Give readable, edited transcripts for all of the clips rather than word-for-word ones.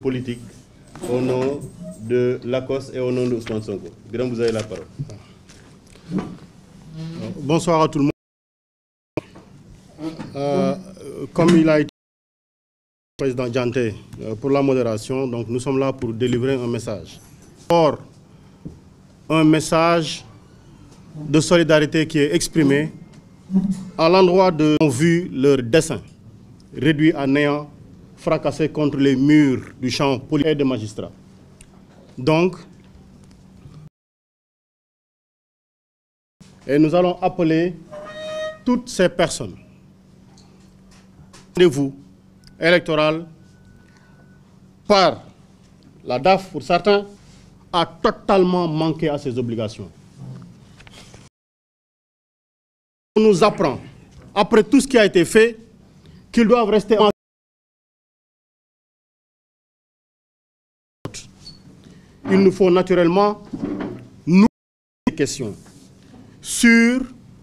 politique au nom de Lacoste et au nom de Ousmane Sonko. Birame, vous avez la parole. Bonsoir à tout le monde. Comme il a été président Dianté pour la modération, donc nous sommes là pour délivrer un message. Or, un message de solidarité qui est exprimé à l'endroit de qui ont vu leur dessein réduit à néant, fracassé contre les murs du champ politique et des magistrats. Donc, et nous allons appeler toutes ces personnes. Rendez-vous électoral par la DAF pour certains a totalement manqué à ses obligations. On nous apprend, après tout ce qui a été fait, qu'ils doivent rester en... Il nous faut naturellement nous poser des questions sur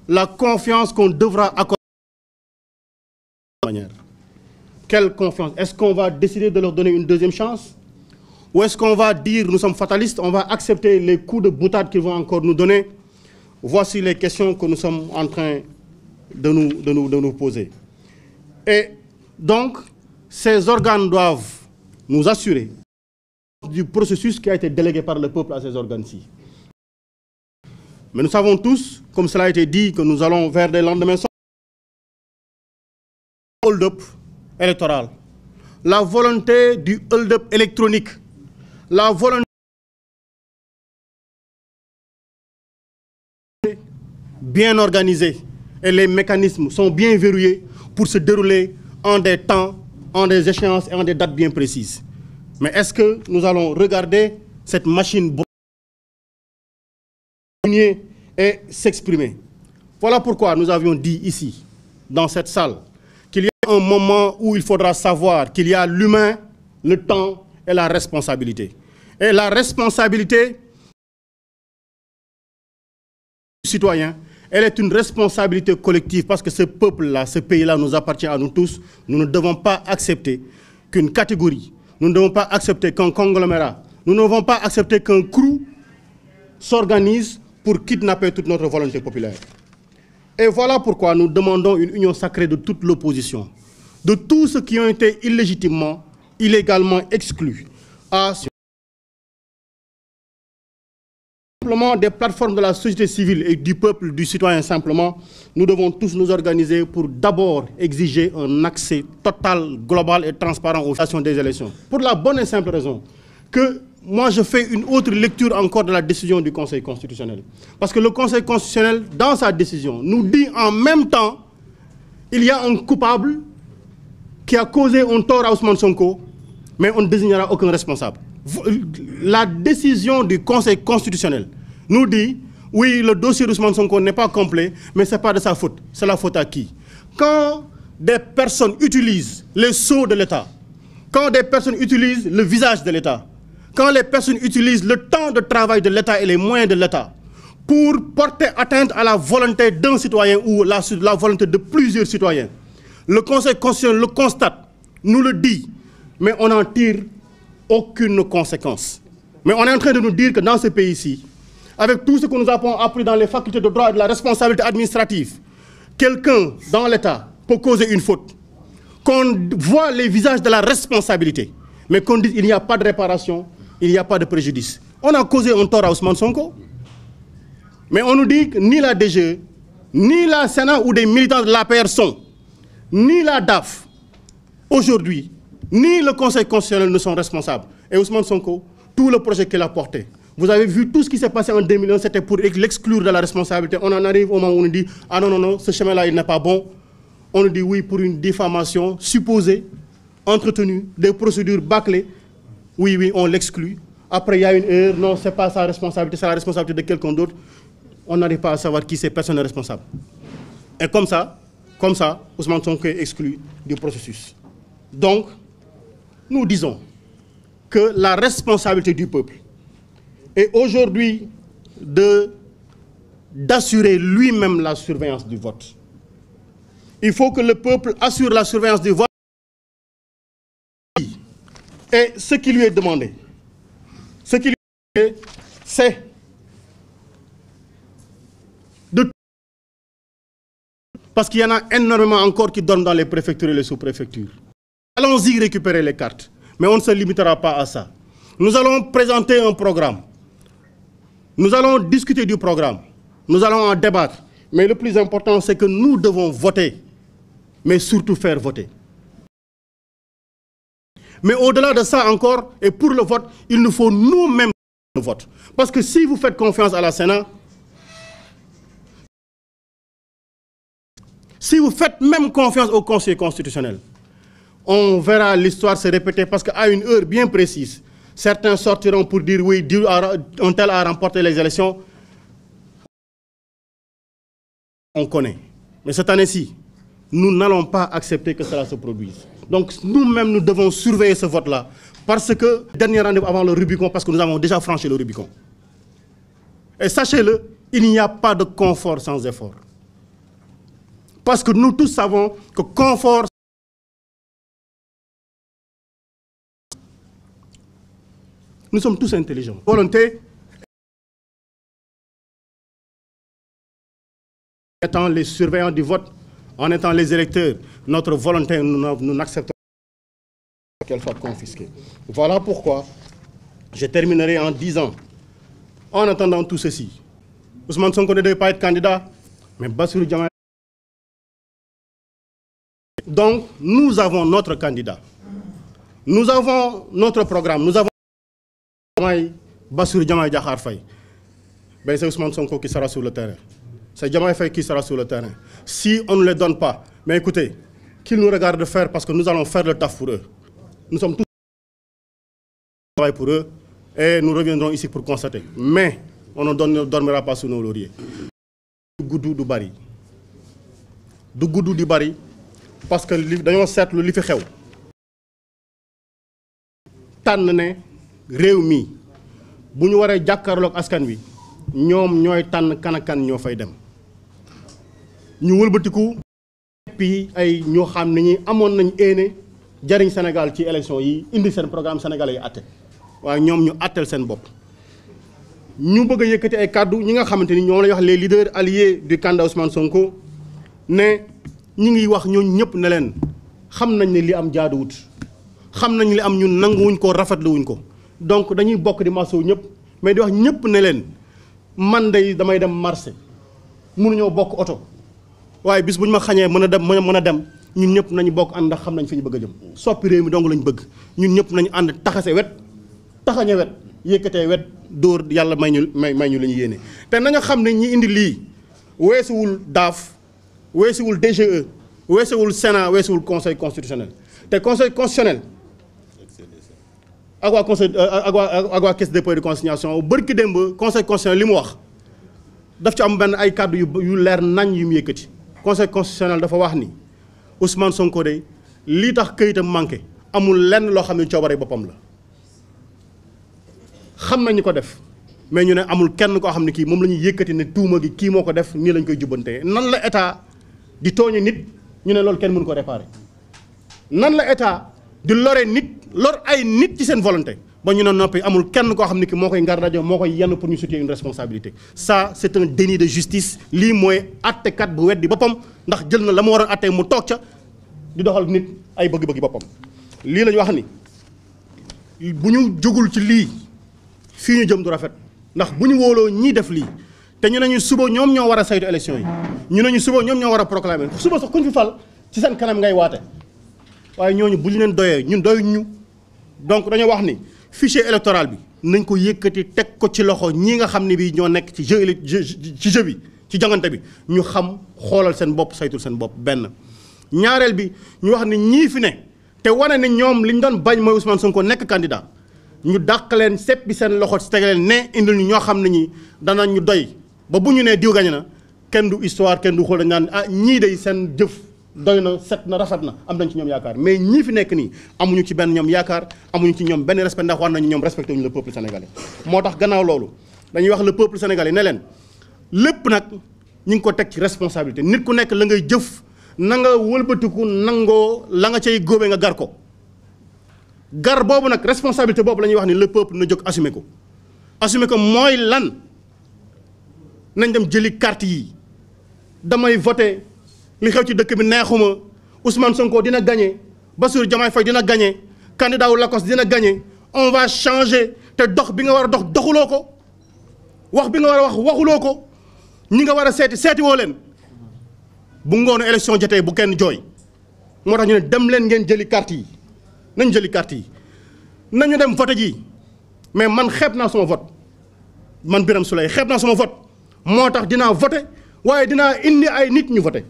la confiance qu'on devra accorder. Quelle confiance? Est-ce qu'on va décider de leur donner une deuxième chance? Ou est-ce qu'on va dire, nous sommes fatalistes, on va accepter les coups de boutade qu'ils vont encore nous donner? Voici les questions que nous sommes en train de nous poser. Et donc, ces organes doivent nous assurer du processus qui a été délégué par le peuple à ces organes-ci. Mais nous savons tous, comme cela a été dit, que nous allons vers des lendemains sans hold-up électoral. La volonté du hold-up électronique, la volonté bien organisée et les mécanismes sont bien verrouillés pour se dérouler en des temps, en des échéances et en des dates bien précises. Mais est-ce que nous allons regarder cette machine et s'exprimer? Voilà pourquoi nous avions dit ici, dans cette salle, qu'il y a un moment où il faudra savoir qu'il y a l'humain, le temps et la responsabilité. Et la responsabilité du citoyen, elle est une responsabilité collective parce que ce peuple-là, ce pays-là nous appartient à nous tous. Nous ne devons pas accepter qu'une catégorie, nous ne devons pas accepter qu'un conglomérat, nous ne devons pas accepter qu'un crew s'organise pour kidnapper toute notre volonté populaire. Et voilà pourquoi nous demandons une union sacrée de toute l'opposition, de tous ceux qui ont été illégitimement, illégalement exclus. Simplement des plateformes de la société civile et du peuple, du citoyen simplement, nous devons tous nous organiser pour d'abord exiger un accès total, global et transparent aux situations des élections. Pour la bonne et simple raison que moi je fais une autre lecture encore de la décision du Conseil constitutionnel. Parce que le Conseil constitutionnel, dans sa décision, nous dit en même temps il y a un coupable qui a causé un tort à Ousmane Sonko, mais on ne désignera aucun responsable. La décision du Conseil constitutionnel nous dit, oui, le dossier d'Ousmane Sonko n'est pas complet, mais ce n'est pas de sa faute. C'est la faute à qui? Quand des personnes utilisent les sceaux de l'État, quand des personnes utilisent le visage de l'État, quand les personnes utilisent le temps de travail de l'État et les moyens de l'État pour porter atteinte à la volonté d'un citoyen ou la volonté de plusieurs citoyens, le Conseil constitutionnel le constate, nous le dit, mais on n'en tire aucune conséquence. Mais on est en train de nous dire que dans ce pays-ci, avec tout ce que nous avons appris dans les facultés de droit et de la responsabilité administrative, quelqu'un dans l'État peut causer une faute, qu'on voit les visages de la responsabilité, mais qu'on dise qu'il n'y a pas de réparation, il n'y a pas de préjudice. On a causé un tort à Ousmane Sonko, mais on nous dit que ni la DGE, ni la Sénat ou des militants de l'APR sont, ni la DAF, aujourd'hui, ni le Conseil constitutionnel ne sont responsables. Et Ousmane Sonko, tout le projet qu'il a porté, vous avez vu tout ce qui s'est passé en 2001, c'était pour l'exclure de la responsabilité. On en arrive au moment où on nous dit, ah non, non, non, ce chemin-là, il n'est pas bon. On nous dit oui pour une diffamation supposée, entretenue, des procédures bâclées. Oui, oui, on l'exclut. Après, il y a une erreur, non, ce n'est pas sa responsabilité, c'est la responsabilité de quelqu'un d'autre. On n'arrive pas à savoir qui c'est, personne n'est responsable. Et comme ça, Ousmane Sonko est exclu du processus. Donc, nous disons que la responsabilité du peuple est aujourd'hui d'assurer lui-même la surveillance du vote. Il faut que le peuple assure la surveillance du vote Et ce qui lui est demandé, c'est de... Parce qu'il y en a énormément encore qui dorment dans les préfectures et les sous-préfectures. Allons-y récupérer les cartes, mais on ne se limitera pas à ça. Nous allons présenter un programme. Nous allons discuter du programme. Nous allons en débattre. Mais le plus important, c'est que nous devons voter, mais surtout faire voter. Mais au-delà de ça encore, et pour le vote, il nous faut nous-mêmes le vote. Parce que si vous faites confiance à la Sénat, si vous faites même confiance au Conseil constitutionnel, on verra l'histoire se répéter parce qu'à une heure bien précise, certains sortiront pour dire oui, un tel a remporté les élections. On connaît. Mais cette année-ci, nous n'allons pas accepter que cela se produise. Donc nous-mêmes, nous devons surveiller ce vote-là. Parce que, dernier rendez-vous avant le Rubicon, parce que nous avons déjà franchi le Rubicon. Et sachez-le, il n'y a pas de confort sans effort. Parce que nous tous savons que confort... Nous sommes tous intelligents. Volonté étant les surveillants du vote, en étant les électeurs, notre volonté, nous n'acceptons pas qu'elle soit confisquée. Voilà pourquoi je terminerai en disant, en attendant tout ceci, Ousmane Sonko ne devait pas être candidat, mais Bassirou Diomaye. Donc, nous avons notre candidat. Nous avons notre programme. Nous avons Bassirou Diomaye Diakhar Faye. Ben, c'est Ousmane Sonko qui sera sur le terrain. C'est Diomaye Faye qui sera sur le terrain. Si on ne les donne pas, mais écoutez, qu'ils nous regardent faire parce que nous allons faire le taf pour eux. Nous sommes tous travail pour eux et nous reviendrons ici pour constater. Mais on ne dormira pas sous nos lauriers. Du goudou du bari. Du goudou du bari parce que dañoo seetlu li fi xew. Tànn ne réew mi bu ñu waree jàkkaarloog askan wi ñoom ñooy tànn kan ak kan ñoo fay dem. ñu wëlbatiku puis ay ñoo xam ne ñi amoon nañ éene jariñ Sénégal ci élection yi indi seen programme sénégalais yi atte waaye ñoom ñu atteel seen bopp. ñu bëgg a yëkkati ay kàddu ñi nga xamante ni ñoo lay wax les leaders alliés du candidat Ousmane Sonko ne ñi ngi wax ñooñu ñëpp ne leen xam nañ ne li am jaaduwut xam nañ li am ñun nanguwuñ ko rafetluwuñ ko donc dañuy bokk di masawu ñëpp mais di wax ñëpp ne leen man day damay dem marché mënuñoo bokk oto waaye bis bu ñu ma xañee mën a dem ñun ñëpp nañu bokk ànd ndax xam nañ fi ñu bëgg a jëm soppi réew mi dong lañ bëgg ñun ñëpp nañu ànd taxase wet taxañe wet yëkkatee wet dóor yàlla may ñu li ñu yéene te nañu xam ne ñi indi lii weesuwul DAF weesuwul DGE weesuwul Sénat weesuwul conseil constitutionnel te conseil constitutionnel ak waa conseil ak waa caisse de dépôt et de consignation bërki démb conseil constitutionnel li mu wax daf ci am benn ay kàddu yu leer nañ yu mu yëkkati conseil constitutionnel dafa wax ni Ousmane Sonko de lii tax këyitam manqué amul lenn loo xam ne coobare boppam la xam nañu ko def mais ñu ne amul kenn koo xam ne kii moom la ñuy yëkkati ne tuuma gi kii moo ko def nii lañ koy jubbantee nan la état di tooñe nit ñu ne loolu kenn mënu ko réparer nan la état di lore nit lor ay nit ci seen volonté ba ñu ne noppi amul kenn koo xam ne ki moo koy ngar rajo moo koy yenn pour ñu situer une responsabilité ça c'est un déni de justice lii mooy attekat bu weddi boppam ndax jël na la mu war a atte mu toog ca di doxal nit ay bëgg-bëggi boppam lii la ñu wax ni bu ñu jógul ci lii fii ñu jëm du rafet ndax bu ñu wóoloo ñii def lii te ñu ne ñu suba ñoom ñoo war a saytu élection yi ñu ne ñu suba ñoom ñoo war a proclamer suba sax kuñ fi fal ci seen kanam ngay waate waaye ñooñu bu ñu leen doyee ñun doyuñ ñu donc dañoo wax ni fichier électoral bi nañ ko yëkkati teg ko ci loxo ñii nga xam ne bii ñoo nekk ci jeu bi ci jongante bi ñu xam xoolal seen bopp saytul seen bopp benn. ñaareel bi ñu wax ni ñii fi ne te wane ne ñoom li ñu doon bañ mooy Ousmane Sonko nekk candidat ñu dàq leen seppi seen loxo ci teg leen ne indil ñu ñoo xam ne ñi danañ ñu doy ba bu ñu nee diw gañe na kenn du histoire kenn du xool dañ naan ah ñii day seen jëf doy na set na rafet na am nañ ci ñoom yaakaar mais ñii fi nekk nii amuñu ci benn ñoom yaakaar amuñu ci ñoom benn respect ndax war nañu ñoom respecté wuñu le peuple sénégalais. moo tax gannaaw loolu dañuy wax le peuple sénégalais ne leen lépp nag ñu ngi ko teg ci responsabilité nit ku nekk la ngay jëf na nga wëlbatiku nangoo la nga cay góobee nga gar ko gar boobu nag responsabilité boobu la ñuy wax ni le peuple na jóg assumer ko. assumer ko mooy lan nañ dem jëli carte yi damay voté li xew ci dëkk bi neexuma Ousmane Sonko dina gagné Bassirou Diomaye Faye dina gagné candidat wu Lacoste dina gagné on va changer te dox bi nga war a dox doxuloo ko wax bi nga war a wax waxuloo ko ñi nga war a seeti woo leen bu ngoonu élection jotee bu kenn jooy moo tax ñu ne dem leen ngeen jëli carte yi nañ jëli carte yi nañu dem voté ji mais man xeeb naa sama vote man Birame Souleye xeeb naa sama vote moo tax dinaa voté waaye dinaa indi ay nit ñu voté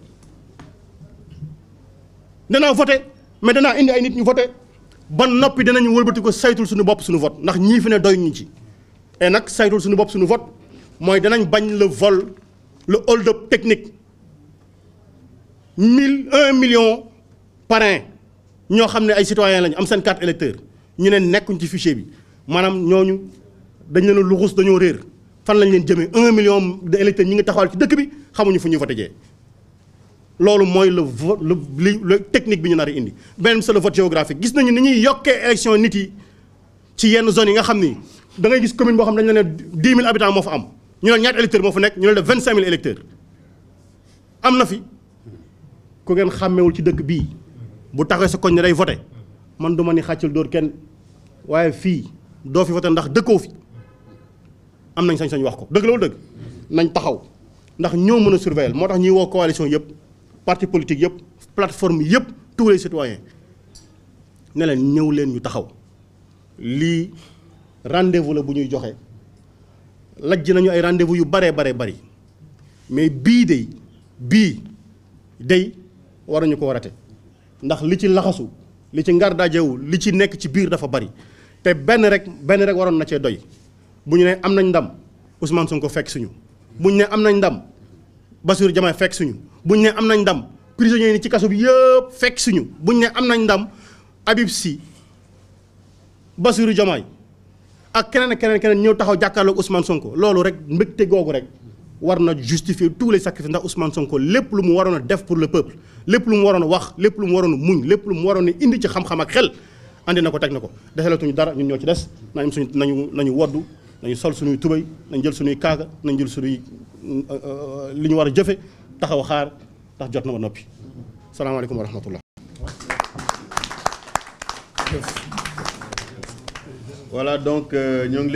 danaa voté mais danaa indi ay nit ñu voté ba noppi dinañu wëlbati ko saytul suñu bopp suñu vote ndax ñii fi ne doy ñu ci et nag saytul suñu bopp suñu vote mooy danañ bañ le vol le hold-up technique 1 million parrain ñoo xam ne ay citoyens lañu am seen carte électeur ñu ne nekkuñ ci fichier bi maanaam ñooñu dañ leen a luxus dañoo réer fan lañ leen jëmee 1 million de électeurs ñi ngi taxawal ci dëkk bi xamuñu fu ñuy voté jee loolu mooy le technique bi ñu nar a indi beneen c'est le vote géographique gis nañu ni ñuy yokkee élection nit yi ci yenn zones yi nga xam ni da ngay gis commune boo xam ne dañu ne 10 000 habitants moo fa am ñu ne ñaata électeurs moo fa nekk ñu ne 25 000 électeurs am na fi ku ngeen xàmmewul ci dëkk bii bu taxee sa koñ ne day voté man du ma ni xàccul dóor kenn waaye fii doo fi voté ndax dëkkoo fi am nañ sañ-sañ wax ko dëgg la wala dëgg nañ taxaw ndax ñoo mën a surveiller moo tax ñuy woo coalition yëpp parti politique yëpp plateforme yëpp tous les citoyens ne leen ñëw leen ñu taxaw lii rendez-vous la bu ñuy joxe lajj nañu ay rendez-vous yu baree bari mais bii day waruñu ko warate ndax li ci laxasu li ci ngar dajewu li ci nekk ci biir dafa bari te benn rek waroon na cee doy bu ñu ne am nañ ndam Ousmane Sonko fekk suñu bu ñu ne am nañ ndam Bassirou Diomaye fekk suñu bu ñu ne am nañ ndam prisonniers yi ci kaso bi yëpp fekk suñu bu ñu ne am nañ ndam Habib Sy Bassirou Diomaye ak keneen ñëw taxaw jàkkaarloog Ousmane Sonko loolu rek mbégte googu rek war na justifier tous les sacrifices ndax Ousmane Sonko lépp lu mu waroon a def pour le peuple lépp lu mu waroon a wax lépp lu mu waroon a muñ lépp lu mu waroon a indi ci xam-xam ak xel andi na ko teg na ko desalatuñu dara ñun ñoo ci des nañu woddu nañu sol suñuy tubéy nañ jël suñuy kaaga nañ jël suñuy li ñu war a jëfe taxaw xaar ndax jot na ba noppi salaamaaleykum wa rahmatullah. Voilà donc ñoo ngi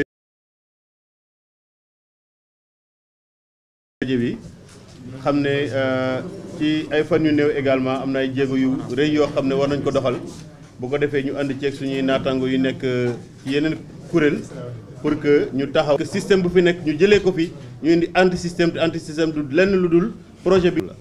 leen bi xam ne ci ay fan yu néew également am na ay jéego yu rëy yoo xam ne war nañ ko doxal bu ko defee ñu ànd ceeg suñuy naataango yu nekk ci yeneen kuréel pour que ñu taxaw système bu fi nekk ñu jëlee ko fi ñu indi anti système te anti système du lenn lu dul projet bi la